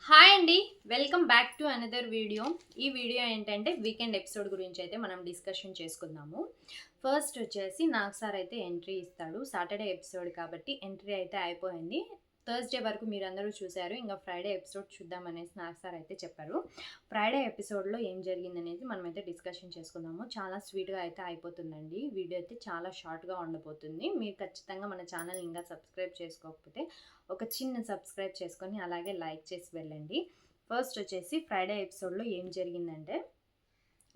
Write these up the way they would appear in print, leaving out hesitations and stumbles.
Hi అండి. Welcome back to another video. ఈ video ఏంటంటే వీకెండ్ ఎపిసోడ్ గురించి అయితే మనం డిస్కషన్ చేసుకుందాము. ఫస్ట్ వచ్చేసి నాగ్ సార్ అయితే ఎంట్రీ ఇస్తాడు. సాటర్డే ఎపిసోడ్ కాబట్టి ఎంట్రీ అయితే అయిపోయింది. థర్స్‌డే వరకు మీరందరూ చూసారు. ఇంక ఫ్రైడే ఎపిసోడ్ చూద్దామనేసి నాగ్ సార్ అయితే చెప్పారు. ఫ్రైడే ఎపిసోడ్‌లో ఏం జరిగిందనేది మనమైతే డిస్కషన్ చేసుకుందాము. చాలా స్వీట్‌గా అయితే అయిపోతుందండి. వీడియో అయితే చాలా షార్ట్‌గా ఉండబోతుంది. మీరు ఖచ్చితంగా మన ఛానల్ ఇంకా సబ్స్క్రైబ్ చేసుకోకపోతే ఒక చిన్న సబ్స్క్రైబ్ చేసుకొని అలాగే లైక్ చేసి వెళ్ళండి. ఫస్ట్ వచ్చేసి ఫ్రైడే ఎపిసోడ్‌లో ఏం జరిగిందంటే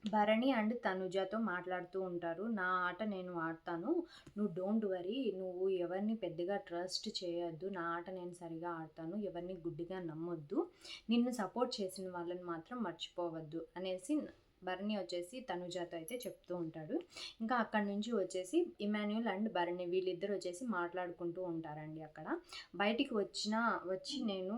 భరణి అండ్ తనుజతో మాట్లాడుతూ ఉంటారు. నా ఆట నేను ఆడతాను. నువ్వు డోంట్ వరీ. నువ్వు ఎవరిని పెద్దగా ట్రస్ట్ చేయొద్దు. నా ఆట నేను సరిగా ఆడతాను. ఎవరిని గుడ్డిగా నమ్మొద్దు. నిన్ను సపోర్ట్ చేసిన వాళ్ళని మాత్రం మర్చిపోవద్దు అనేసి భరణి వచ్చేసి తనుజాతో అయితే చెప్తూ ఉంటాడు. ఇంకా అక్కడి నుంచి వచ్చేసి ఇమాన్యుల్ అండ్ భరణి వీళ్ళిద్దరు వచ్చేసి మాట్లాడుకుంటూ ఉంటారండి అక్కడ. బయటికి వచ్చి నేను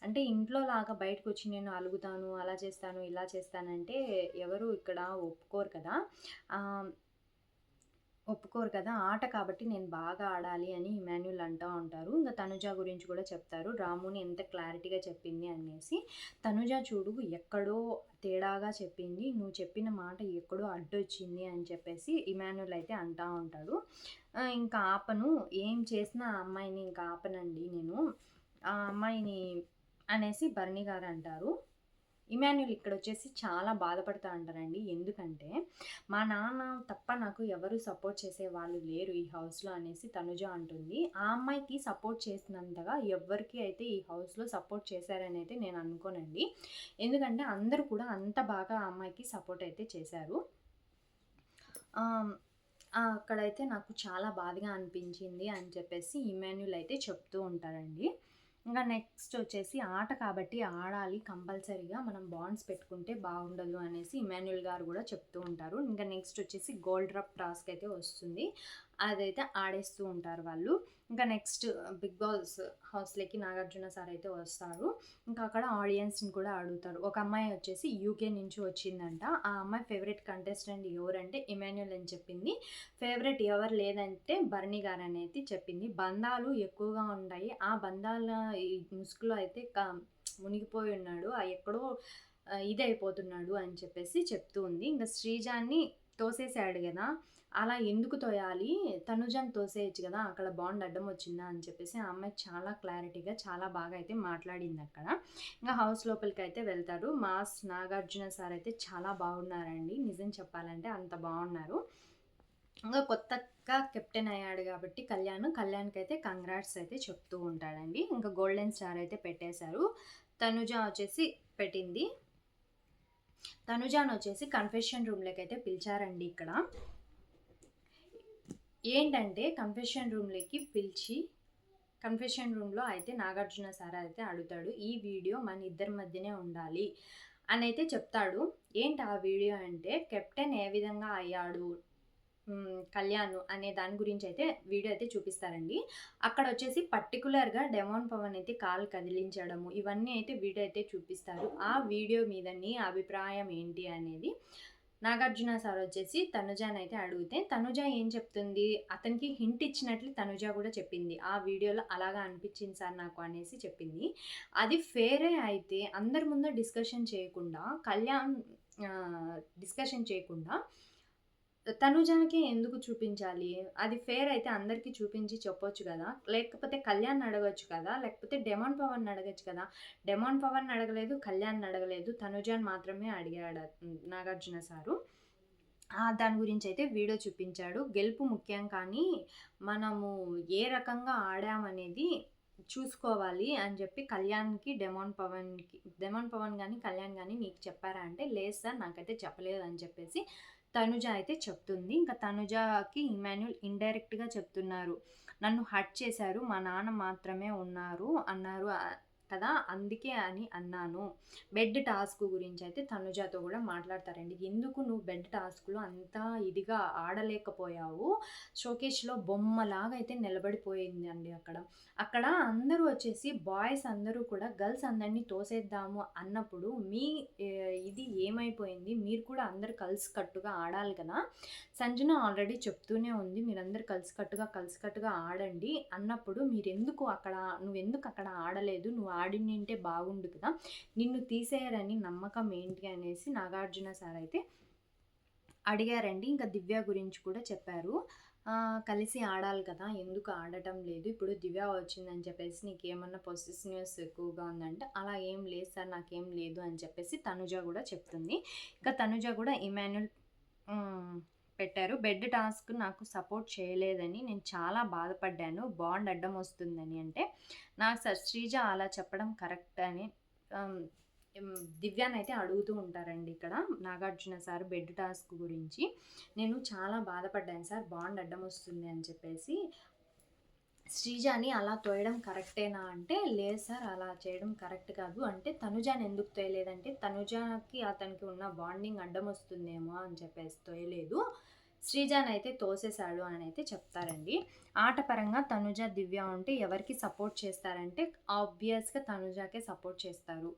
అంటే ఇంట్లో లాగా బయటకొచ్చి నేను అలుగుతాను, అలా చేస్తాను, ఇలా చేస్తానంటే ఎవరు ఇక్కడ ఒప్పుకోరు కదా! ఆహ్, ఒప్పుకోరు కదా! ఆట కాబట్టి నేను బాగా ఆడాలి అని ఇమాన్యుల్ అంటా ఉంటారు. ఇంక తనుజ గురించి కూడా చెప్తారు. రాముని ఎంత క్లారిటీగా చెప్పింది అనేసి. తనుజ చూడు ఎక్కడో తేడాగా చెప్పింది. నువ్వు చెప్పిన మాట ఎక్కడో అడ్డొచ్చింది అని చెప్పేసి ఇమాన్యుల్ అయితే అంటా ఉంటాడు. ఇంకా ఆపను. ఏం చేసినా ఆ అమ్మాయిని ఇంకా ఆపనండి నేను. ఆ అమ్మాయిని అనేసి భరణి గారు అంటారు. ఇమాన్యుల్ ఇక్కడొచ్చేసి చాలా బాధపడతా అంటారండి. ఎందుకంటే, మా నాన్న తప్ప నాకు ఎవరు సపోర్ట్ చేసేవాళ్ళు లేరు ఈ హౌస్‌లో అనేసి తనుజ అంటుంది. ఆ అమ్మాయికి సపోర్ట్ చేసినంతగా ఎవ్వరికీ అయితే ఈ హౌస్‌లో సపోర్ట్ చేశారనైతే నేను అనుకోనండి. ఎందుకంటే, అందరూ కూడా అంత బాగా ఆ అమ్మాయికి సపోర్ట్ అయితే చేశారు. ఆహ్, అక్కడైతే నాకు చాలా బాధగా అనిపించింది అని చెప్పేసి ఇమాన్యుల్ అయితే చెప్తూ ఉంటారండి. ఇంకా నెక్స్ట్ వచ్చేసి ఆట కాబట్టి ఆడాలి కంపల్సరీగా. మనం బాండ్స్ పెట్టుకుంటే బాగుండదు అనేసి ఇమాన్యుల్ గారు కూడా చెప్తూ ఉంటారు. ఇంకా నెక్స్ట్ వచ్చేసి గోల్డ్ డ్రాప్ టాస్క్ అయితే వస్తుంది. అదైతే ఆడేస్తూ ఉంటారు వాళ్ళు. ఇంకా నెక్స్ట్ బిగ్ బాస్ హౌస్‌లోకి నాగార్జున సార్ అయితే వస్తారు. ఇంకా అక్కడ ఆడియన్స్‌ని కూడా అడుగుతారు. ఒక అమ్మాయి వచ్చేసి యూకే నుంచి వచ్చిందంట. ఆ అమ్మాయి ఫేవరెట్ కంటెస్టెంట్ ఎవరంటే ఇమాన్యుల్ అని చెప్పింది. ఫేవరెట్ ఎవరు లేదంటే భరణి గారనేది చెప్పింది. బంధాలు ఎక్కువగా ఉంటాయి. ఆ బంధాల ఈ ముసుగులో అయితే మునిగిపోయి ఉన్నాడు. ఎక్కడో ఇదైపోతున్నాడు అని చెప్పేసి చెప్తూ ఉంది. ఇంక శ్రీజాని తోసేసాడు గదా! అలా ఎందుకు తోయాలి? తనుజని తోసేయొచ్చు గదా! అక్కడ బాండ్ అడ్డం వచ్చిందా? అని చెప్పేసి ఆ అమ్మాయి చాలా క్లారిటీగా చాలా బాగా అయితే మాట్లాడిందక్కడ. ఇంక హౌస్ లోపలికైతే వెళ్తారు. మాస్ నాగార్జున సార్ అయితే చాలా బాగున్నారండి. నిజం చెప్పాలంటే అంత బాగున్నారు. ఇంగా కొత్తగా కెప్టెన్ అయ్యాడు గాబట్టి కళ్యాణ్‌కైతే కంగ్రాట్స్ అయితే చెప్తూ ఉంటాడండి. ఇంకా గోల్డెన్ స్టార్ అయితే పెట్టేశారు. తనుజ వచ్చేసి పెట్టింది. తనుజానొచ్చేసి కన్ఫెషన్ రూమ్‌లోకైతే పిలిచారండి ఇక్కడ. ఏంటంటే కన్ఫెషన్ రూమ్‌లోకి పిలిచి కన్ఫెషన్ రూమ్‌లో అయితే నాగార్జున సార్ అయితే అడుగుతాడు. ఈ వీడియో మన ఇద్దరి మధ్యనే ఉండాలి అనైతే చెప్తాడు. ఏంటి ఆ వీడియో అంటే కెప్టెన్ ఏ విధంగా అయ్యాడు కళ్యాణ్ అనే దాని గురించి అయితే వీడియో అయితే చూపిస్తారండి. అక్కడొచ్చేసి పర్టిక్యులర్‌గా డెమోన్ పవన్ అయితే కాలు కదిలించడము ఇవన్నీ అయితే వీడియో అయితే చూపిస్తారు. ఆ వీడియో మీద నీ అభిప్రాయం ఏంటి అనేది నాగార్జున సార్ వచ్చేసి తనుజానైతే అడిగితే, తనుజ ఏం చెప్తుంది, అతనికి హింట్ ఇచ్చినట్లు తనుజ కూడా చెప్పింది. ఆ వీడియోలో అలాగా అనిపించింది సార్ నాకు అనేసి చెప్పింది. అది ఫేరే అయితే అందరి ముందు డిస్కషన్ చేయకుండా తనుజాకి ఎందుకు చూపించాలి? అది ఫేర్ అయితే అందరికి చూపించి చెప్పొచ్చు గదా! లేకపోతే కళ్యాణ్‌ని అడగొచ్చు కదా! లేకపోతే డెమాన్ పవన్‌ని అడగొచ్చు కదా! డెమాన్ పవన్‌ని అడగలేదు, కళ్యాణ్‌ని అడగలేదు. తనుజాని మాత్రమే అడిగాడు నాగార్జున సారు. దాని గురించైతే వీడియో చూపించాడు. గెలుపు ముఖ్యం కానీ, మనము ఏ రకంగా ఆడామనేది చూసుకోవాలి అని చెప్పి డెమాన్ పవన్ గాని, కళ్యాణ్ గాని నీకు చెప్పారా అంటే, లేదు సార్ నాకైతే చెప్పలేదు అని చెప్పేసి తనుజ అయితే చెప్తుంది. ఇంకా తనుజకి ఇమాన్యుల్ ఇండైరెక్ట్‌గా చెప్తున్నారు. నన్ను హర్ట్ చేశారు. మా నాన్న మాత్రమే అన్నారు కదా! అందుకే అని అన్నాను. బెడ్ టాస్క్ గురించయితే తనుజతో గూడా మాట్లాడతారండి. ఎందుకు నువ్వు బెడ్ టాస్క్‌లో అంత ఇదిగా ఆడలేకపోయావు? షోకేస్‌లో బొమ్మలాగా అయితే నిలబడిపోయిందండి అక్కడ. అక్కడ అందరూ వచ్చేసి బాయ్స్ అందరూ కూడా గర్ల్స్ అందరిని తోసేద్దాము అన్నప్పుడు ఇది ఏమైపోయింది? మీరు కూడా అందరూ కలిసికట్టుగా ఆడాలి కదా! సంజన ఆల్రెడీ చెప్తూనే ఉంది. మీరందరూ కలిసికట్టుగా ఆడండి అన్నప్పుడు నువ్వెందుకు అక్కడ ఆడలేదు? నువ్వు ఆడినింటే బాగుండు కదా, నిన్ను తీసేయరని నమ్మకం ఏంటి అనేసి నాగార్జున సార్ అయితే అడిగారండి. ఇంకా దివ్య గురించి కూడా చెప్పారు. కలిసి ఆడాలి కదా, ఎందుకు ఆడటం లేదు, ఇప్పుడు దివ్య వచ్చిందని చెప్పేసి నీకేమన్నా పొసెసివ్నెస్ ఎక్కువగా ఉందంటే, అలా ఏం లేదు సార్, నాకేం లేదు అని చెప్పేసి తనుజ కూడా చెప్తుంది. ఇంకా తనుజ కూడా ఇమాన్యుల్ పెట్టారు. బెడ్ టాస్క్ నాకు సపోర్ట్ చేయలేదని నేను చాలా బాధపడ్డాను, బాండ్ అడ్డం వస్తుందని. అంటే నాకు సార్ శ్రీజ అలా చెప్పడం కరెక్ట్ అని దివ్యానైతే అడుగుతూ ఉంటారండి ఇక్కడ నాగార్జున సార్ బెడ్ టాస్క్ గురించి. నేను చాలా బాధపడ్డాను సార్, బాండ్ అడ్డం వస్తుంది అని చెప్పేసి. శ్రీజాని అలా తోయడం కరెక్టేనా అంటే, లేదు సార్ అలా చేయడం కరెక్ట్ కాదు. అంటే తనుజాని ఎందుకు తోయలేదంటే, తనుజాకి అతనికి ఉన్న బాండింగ్ అడ్డం వస్తుందేమో అని చెప్పేసి తోయలేదు, శ్రీజాని అయితే తోసేశాడు అని అయితే చెప్తారండి. ఆటపరంగా తనుజ దివ్య ఉంటే ఎవరికి సపోర్ట్ చేస్తారంటే ఆబ్వియస్గా తనుజాకే సపోర్ట్ చేస్తారు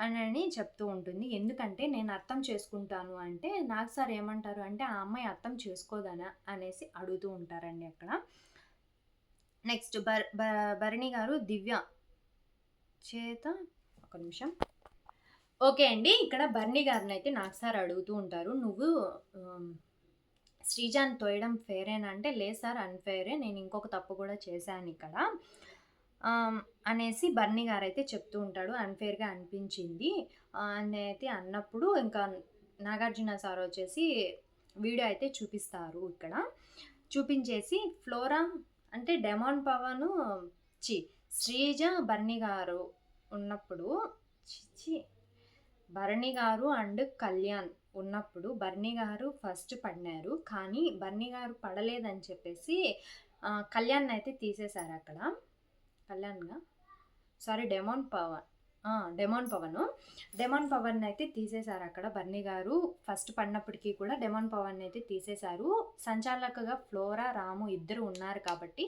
అని చెప్తూ ఉంటుంది. ఎందుకంటే నేను అర్థం చేసుకుంటాను అంటే, నాకు సార్ ఏమంటారు అంటే, ఆ అమ్మాయి అర్థం చేసుకోదనా అనేసి అడుగుతూ ఉంటారండి అక్కడ. నెక్స్ట్ భరణి గారు దివ్య చేత ఒక నిమిషం. ఓకే అండి, ఇక్కడ భరణి గారిని అయితే నాకు సార్ అడుగుతూ ఉంటారు, నువ్వు శ్రీజాన్ తోయడం ఫేరేనా అంటే, లేదు సార్ అన్ఫేరే, నేను ఇంకొక తప్పు కూడా చేశాను ఇక్కడ అనేసి బర్నీ గారు అయితే చెప్తూ ఉంటాడు. అన్ఫేర్గా అనిపించింది అని అయితే అన్నప్పుడు ఇంకా నాగార్జున సార్ వచ్చేసి వీడియో అయితే చూపిస్తారు. ఇక్కడ చూపించేసి ఫ్లోరా అంటే డెమాన్ పవను శ్రీజ బర్నీ గారు ఉన్నప్పుడు భరణి గారు అండ్ కళ్యాణ్ ఉన్నప్పుడు బర్నీ గారు ఫస్ట్ పడినారు, కానీ బర్నీ గారు పడలేదని చెప్పేసి కళ్యాణ్ అయితే తీసేశారు అక్కడ. కళ్యాణ్గా డెమాన్ పవన్ అయితే తీసేశారు అక్కడ. బర్నీ గారు ఫస్ట్ పడినప్పటికీ కూడా డెమాన్ పవన్ అయితే తీసేశారు. సంచాలకుగా ఫ్లోరా రాము ఇద్దరు ఉన్నారు కాబట్టి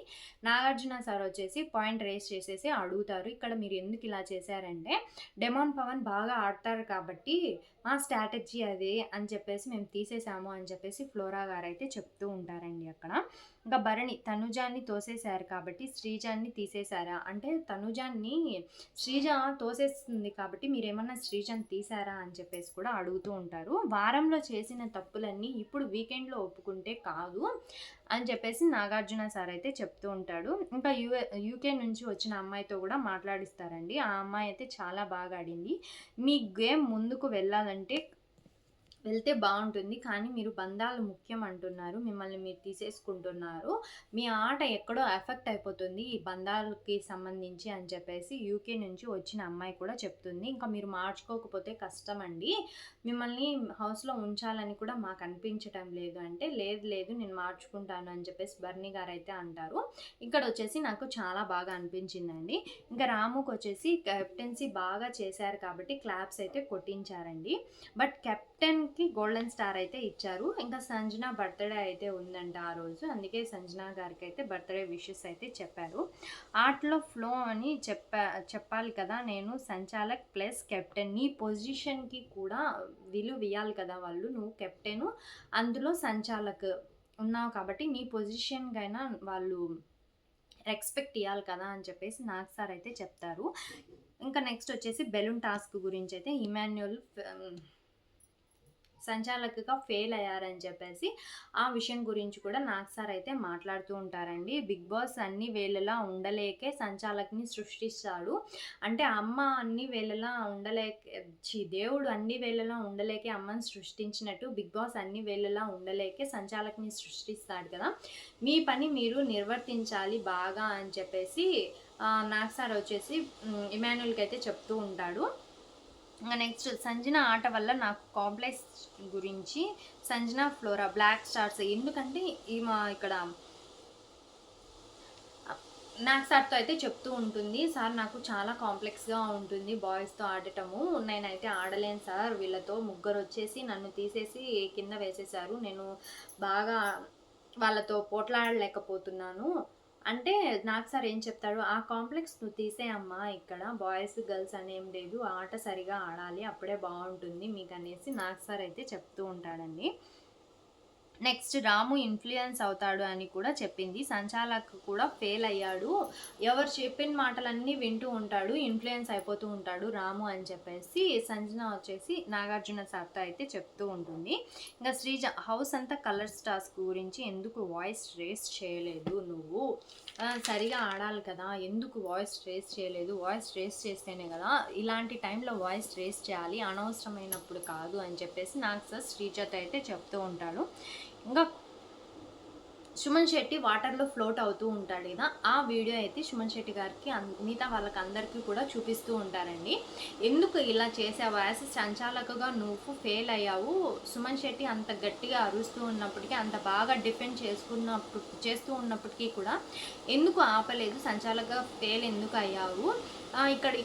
నాగార్జున సార్ వచ్చేసి పాయింట్ రేస్ చేసేసి అడుగుతారు, ఇక్కడ మీరు ఎందుకు ఇలా చేశారంటే, డెమాన్ పవన్ బాగా ఆడతారు కాబట్టి మా స్ట్రాటజీ అదే అని చెప్పేసి మేము తీసేసాము అని చెప్పేసి ఫ్లోరా గారు అయితే చెప్తూ ఉంటారండి అక్కడ. ఇంకా భరణి తనుజాన్ని తోసేశారు కాబట్టి శ్రీజాన్ని తీసేశారా అంటే, శ్రీజ తోసేస్తుంది కాబట్టి మీరేమన్నా శ్రీజాన్ని తీసారా అని చెప్పేసి కూడా అడుగుతూ ఉంటారు. వారంలో చేసిన తప్పులన్నీ ఇప్పుడు వీకెండ్లో ఒప్పుకుంటే కాదు అని చెప్పేసి నాగార్జున సార్ అయితే చెప్తూ ఉంటాడు. ఇంకా యూకే నుంచి వచ్చిన అమ్మాయితో కూడా మాట్లాడిస్తారండి. ఆ అమ్మాయి అయితే చాలా బాగా ఆడింది, మీ గేమ్ ముందుకు వెళ్తే బాగుంటుంది, కానీ మీరు బంధాలు ముఖ్యం అంటున్నారు, మిమ్మల్ని మీరు తీసేసుకుంటున్నారు, మీ ఆట ఎక్కడో ఎఫెక్ట్ అయిపోతుంది ఈ బంధాలకి సంబంధించి అని చెప్పేసి యూకే నుంచి వచ్చిన అమ్మాయి కూడా చెప్తుంది. ఇంకా మీరు మార్చుకోకపోతే కష్టం అండి, మిమ్మల్ని హౌస్లో ఉంచాలని కూడా మాకు అనిపించటం లేదు అంటే, లేదు నేను మార్చుకుంటాను అని చెప్పేసి బర్నీ గారు అయితే అంటారు. ఇక్కడ వచ్చేసి నాకు చాలా బాగా అనిపించిందండి. ఇంకా రాముకు వచ్చేసి కెప్టెన్సీ బాగా చేశారు కాబట్టి క్లాప్స్ అయితే కొట్టించారండి. బట్ కెప్టెన్కి గోల్డెన్ స్టార్ అయితే ఇచ్చారు. ఇంకా సంజన బర్త్డే అయితే ఉందంట ఆ రోజు, అందుకే సంజన గారికి అయితే బర్త్డే విషెస్ అయితే చెప్పారు. ఆటలో ఫ్లో అని చెప్పాలి కదా, నేను సంచాలక్ ప్లస్ కెప్టెన్, నీ పొజిషన్కి కూడా విలువ ఇవ్వాలి కదా వాళ్ళు, నువ్వు కెప్టెను అందులో సంచాలక్ ఉన్నావు కాబట్టి నీ పొజిషన్కైనా వాళ్ళు రెస్పెక్ట్ ఇవ్వాలి కదా అని చెప్పేసి నాగ్ సార్ అయితే చెప్తారు. ఇంకా నెక్స్ట్ వచ్చేసి బెలూన్ టాస్క్ గురించి అయితే ఇమాన్యుల్ సంచాలకుగా ఫెయిల్ అయ్యారని చెప్పేసి ఆ విషయం గురించి కూడా నాగ్ సార్ అయితే మాట్లాడుతూ ఉంటారండి. బిగ్ బాస్ అన్ని వేళలా ఉండలేకే సంచాలకుని సృష్టిస్తాడు అంటే, అమ్మ అన్ని వేళలా దేవుడు అన్ని వేళలా ఉండలేకే అమ్మని సృష్టించినట్టు బిగ్ బాస్ అన్ని వేళలా ఉండలేకే సంచాలకుని సృష్టిస్తాడు కదా, మీ పని మీరు నిర్వర్తించాలి బాగా అని చెప్పేసి నాగ్ సార్ వచ్చేసి ఇమాన్యుల్కి అయితే చెప్తూ ఉంటాడు. ఇంకా నెక్స్ట్ సంజన ఆట వల్ల నాకు కాంప్లెక్స్ గురించి సంజన ఫ్లోరా బ్లాక్ స్టార్స్, ఎందుకంటే ఈమె ఇక్కడ నాకు సార్తో అయితే చెప్తూ ఉంటుంది, సార్ నాకు చాలా కాంప్లెక్స్గా ఉంటుంది బాయ్స్తో ఆడటము, నేనైతే ఆడలేను సార్, వీళ్ళతో ముగ్గురు వచ్చేసి నన్ను తీసేసి కింద వేసేసారు, నేను బాగా వాళ్ళతో పోట్లాడలేకపోతున్నాను అంటే, నాకు సార్ ఏం చెప్తాడు, ఆ కాంప్లెక్స్ నువ్వు తీసేయమ్మా, ఇక్కడ బాయ్స్ గర్ల్స్ అనేం లేదు, ఆట సరిగా ఆడాలి అప్పుడే బాగుంటుంది మీకు అనేసి నాకు సార్ అయితే చెప్తూ ఉంటాడండి. నెక్స్ట్ రాము ఇన్‌ఫ్లుయెన్స్ అవుతాడు అని కూడా చెప్పింది. సంచాలక్ కూడా ఫెయిల్ అయ్యాడు. ఎవరు చెప్పిన మాటలన్నీ వింటూ ఉంటాడు. ఇన్‌ఫ్లుయెన్స్ అయిపోతూ ఉంటాడు రాము అని చెప్పేసి సంజన వచ్చేసి నాగార్జున సార్‌తో అయితే చెప్తూ ఉంటుంది. ఇంకా శ్రీజ హౌస్ అంతా కలర్స్ టాస్క్ గురించి ఎందుకు వాయిస్ రేస్ చేయలేదు నువ్వు? సరిగా ఆడాలి కదా! ఎందుకు వాయిస్ రేస్ చేయలేదు? వాయిస్ రేస్ చేస్తేనే కదా! ఇలాంటి టైంలో వాయిస్ రేస్ చేయాలి. అనవసరమైనప్పుడు కాదు అని చెప్పేసి నాకు సార్ శ్రీజతో అయితే చెప్తూ ఉంటాడు. ఇంకా సుమన్ శెట్టి వాటర్లో ఫ్లోట్ అవుతూ ఉంటాడు కదా, ఆ వీడియో అయితే సుమన్ శెట్టి గారికి మిగతా వాళ్ళకి అందరికీ కూడా చూపిస్తూ ఉంటారండి. ఎందుకు ఇలా చేసావు, యాజ్ సంచాలకుగా నువ్వు ఫెయిల్ అయ్యావు, సుమన్ శెట్టి అంత గట్టిగా అరుస్తూ ఉన్నప్పటికీ, అంత బాగా డిఫెండ్ చేస్తూ ఉన్నప్పటికీ కూడా ఎందుకు ఆపలేదు, సంచాలకుగా ఫెయిల్ ఎందుకు అయ్యావు,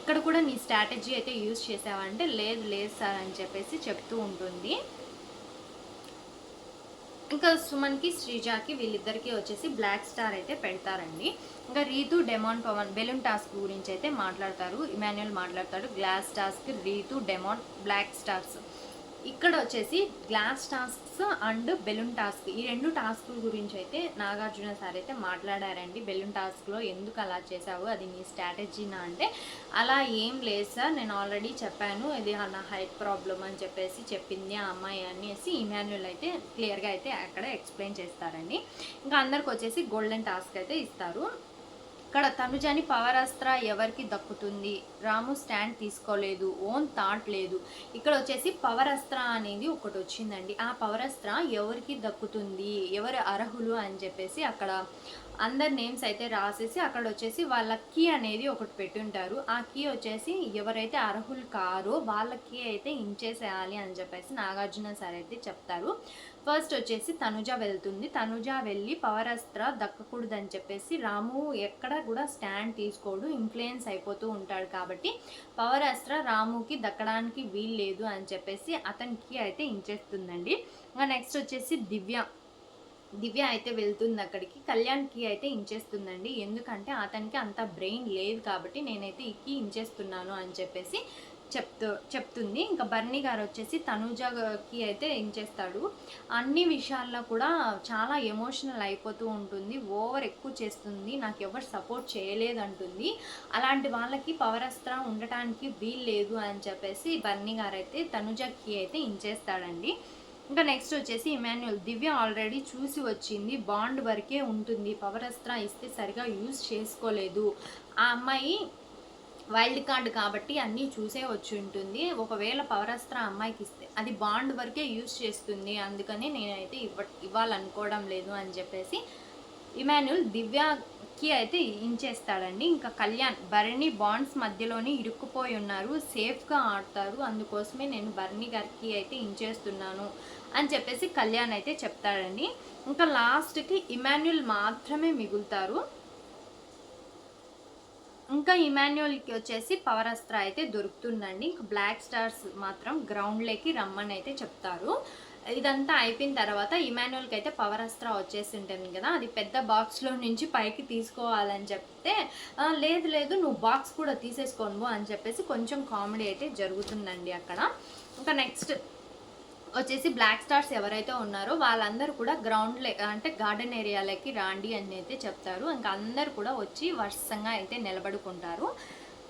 ఇక్కడ కూడా నీ స్ట్రాటజీ అయితే యూజ్ చేసావంటే లేదు లేదు సార్ అని చెప్పేసి చెప్తూ ఉంటుంది. ఇంకా సుమన్కి శ్రీజాకి వీళ్ళిద్దరికీ వచ్చేసి బ్లాక్ స్టార్ అయితే పెడతారండి. ఇంకా Rithu Demon Pavan balloon task గురించి అయితే మాట్లాడతారు. ఇమాన్యుయల్ మాట్లాడతాడు. Glass task, Rithu Demon black stars. ఇక్కడ వచ్చేసి glass tasks and balloon task, ఈ రెండు టాస్కుల గురించి అయితే నాగార్జున సార్ అయితే మాట్లాడారండి. బెలూన్ టాస్క్లో ఎందుకు అలా చేసావు, అది నీ స్ట్రాటజీనా అంటే అలా ఏం లేదు సార్, నేను ఆల్రెడీ చెప్పాను ఇది నా హైట్ ప్రాబ్లం అని చెప్పేసి చెప్పింది ఆ అమ్మాయి అనేసి ఇమాన్యుయల్ అయితే క్లియర్గా అయితే అక్కడ ఎక్స్ప్లెయిన్ చేస్తారండి. ఇంకా అందరికి వచ్చేసి గోల్డెన్ టాస్క్ అయితే ఇస్తారు. ఇక్కడ తనుజని పవర్ అస్త్ర ఎవరికి దక్కుతుంది, రాము స్టాండ్ తీసుకోలేదు, ఓన్ థాట్ లేదు. ఇక్కడ వచ్చేసి పవర్ అస్త్ర అనేది ఒకటి వచ్చిందండి. ఆ పవర్ అస్త్ర ఎవరికి దక్కుతుంది, ఎవరు అర్హులు అని చెప్పేసి అక్కడ అందరి నేమ్స్ అయితే రాసేసి అక్కడ వచ్చేసి వాళ్ళ కీ అనేది ఒకటి పెట్టుంటారు. ఆ కీ వచ్చేసి ఎవరైతే అర్హులు కారో వాళ్ళ కీ అయితే ఇంచేసేయాలి అని చెప్పేసి నాగార్జున సార్ అయితే చెప్తారు. ఫస్ట్ వచ్చేసి తనుజ వెళ్తుంది. తనుజ వెళ్ళి పవర్ అస్త్ర దక్కకూడదని చెప్పేసి రాము ఎక్కడ కూడా స్టాండ్ తీసుకోడు, ఇన్ఫ్లుయెన్స్ అయిపోతూ ఉంటాడు కాబట్టి పవర్ అస్త్ర రాముకి దక్కడానికి వీలు లేదు అని చెప్పేసి అతనికి అయితే ఇంచేస్తుందండి. ఇంకా నెక్స్ట్ వచ్చేసి దివ్య అయితే వెళ్తుంది అక్కడికి. కళ్యాణ్కి అయితే ఇంచేస్తుందండి. ఎందుకంటే అతనికి అంత బ్రెయిన్ లేదు కాబట్టి నేనైతే ఇక్కి ఇంచేస్తున్నాను అని చెప్పేసి చెప్తుంది. ఇంకా బర్నీ గారు వచ్చేసి తనూజకి అయితే ఇంచేస్తాడు. అన్ని విషయాల్లో కూడా చాలా ఎమోషనల్ అయిపోతూ ఉంటుంది, ఓవర్ ఎక్కువ చేస్తుంది, నాకు ఎవరు సపోర్ట్ చేయలేదంటుంది. అలాంటి వాళ్ళకి పవర్ అస్త్ర ఉండటానికి వీలు లేదు అని చెప్పేసి బర్నీ గారు అయితే తనుజకి అయితే ఇంచేస్తాడండి. ఇంకా నెక్స్ట్ వచ్చేసి ఇమాన్యుయల్ దివ్య ఆల్రెడీ చూసి వచ్చింది, బాండ్ వరకే ఉంటుంది, పవర్ అస్త్ర ఇస్తే సరిగా యూజ్ చేసుకోలేదు, ఆ అమ్మాయి వైల్డ్ కార్డ్ కాబట్టి అన్నీ చూసే వచ్చి ఉంటుంది, ఒకవేళ పవర్ అస్త్ర అమ్మాయికి ఇస్తే అది బాండ్ వరకే యూజ్ చేస్తుంది, అందుకని నేనైతే ఇవ్వాలనుకోవడం లేదు అని చెప్పేసి ఇమాన్యుయల్ దివ్యకి అయితే ఇంచేస్తాడండి. ఇంకా కళ్యాణ్ భరణి బాండ్స్ మధ్యలోనే ఇరుక్కుపోయి ఉన్నారు, సేఫ్గా ఆడతారు, అందుకోసమే నేను భరణి గారికి అయితే ఇంచేస్తున్నాను అని చెప్పేసి కళ్యాణ్ అయితే చెప్తాడండి. ఇంకా లాస్ట్కి ఇమాన్యుయల్ మాత్రమే మిగులుతారు. ఇంకా ఇమాన్యుయల్కి వచ్చేసి పవర్ అస్త్ర అయితే దొరుకుతుందండి. ఇంకా బ్లాక్ స్టార్స్ మాత్రం గ్రౌండ్లోకి రమ్మని అయితే చెప్తారు. ఇదంతా అయిపోయిన తర్వాత ఇమాన్యుయల్కి అయితే పవర్ అస్త్ర వచ్చేసి ఉంటుంది కదా, అది పెద్ద బాక్స్లో నుంచి పైకి తీసుకోవాలని చెప్తే లేదు లేదు నువ్వు బాక్స్ కూడా తీసేసుకోను అని చెప్పేసి కొంచెం కామెడీ అయితే జరుగుతుందండి అక్కడ. ఇంకా నెక్స్ట్ వచ్చేసి బ్లాక్ స్టార్స్ ఎవరైతే ఉన్నారో వాళ్ళందరూ కూడా గ్రౌండ్ అంటే గార్డెన్ ఏరియాలకి రాండి అని అయితే చెప్తారు. ఇంకా అందరు కూడా వచ్చి వరుసంగా అయితే నిలబడుకుంటారు.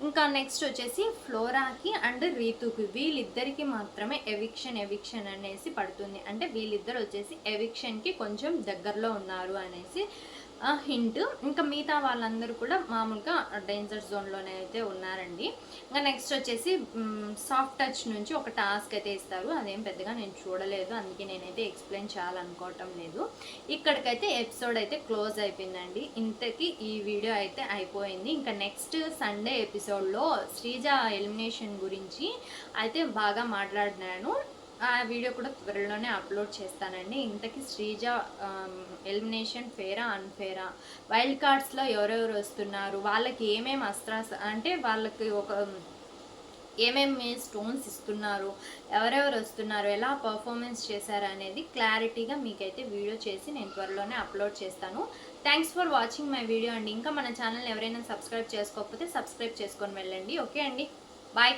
ఇంకా నెక్స్ట్ వచ్చేసి ఫ్లోరాకి అండ్ రీతుకి వీళ్ళిద్దరికి మాత్రమే ఎవిక్షన్ అనేసి పడుతుంది. అంటే వీళ్ళిద్దరు వచ్చేసి ఎవిక్షన్కి కొంచెం దగ్గరలో ఉన్నారు అనేసి హింట్. ఇంకా మిగతా వాళ్ళందరూ కూడా మామూలుగా డేంజర్ జోన్లోనే అయితే ఉన్నారండి. ఇంకా నెక్స్ట్ వచ్చేసి సాఫ్ట్ టచ్ నుంచి ఒక టాస్క్ అయితే ఇస్తారు, అదేం పెద్దగా నేను చూడలేదు, అందుకే నేనైతే ఎక్స్ప్లెయిన్ చేయాలనుకోవటం లేదు. ఇక్కడికైతే ఎపిసోడ్ అయితే క్లోజ్ అయిపోయిందండి. ఇంతకీ ఈ వీడియో అయితే అయిపోయింది. ఇంకా నెక్స్ట్ సండే ఎపిసోడ్లో శ్రీజ ఎలిమినేషన్ గురించి అయితే బాగా మాట్లాడినాను, ఆ వీడియో కూడా త్వరలోనే అప్లోడ్ చేస్తానండి. ఇంతకీ శ్రీజ ఎలిమినేషన్ ఫేరా అన్ఫేరా, వైల్డ్ కార్డ్స్లో ఎవరెవరు వస్తున్నారు, వాళ్ళకి ఏమేమి అస్త్రాస్ అంటే వాళ్ళకి ఏమేమి స్టోన్స్ ఇస్తున్నారు, ఎవరెవరు వస్తున్నారు, ఎలా పర్ఫార్మెన్స్ చేశారు అనేది క్లారిటీగా మీకైతే వీడియో చేసి నేను త్వరలోనే అప్లోడ్ చేస్తాను. Thanks for watching my video అండి. ఇంకా మన ఛానల్ ఎవరైనా సబ్స్క్రైబ్ చేసుకోకపోతే సబ్స్క్రైబ్ చేసుకొని వెళ్ళండి. ఓకే అండి, బాయ్.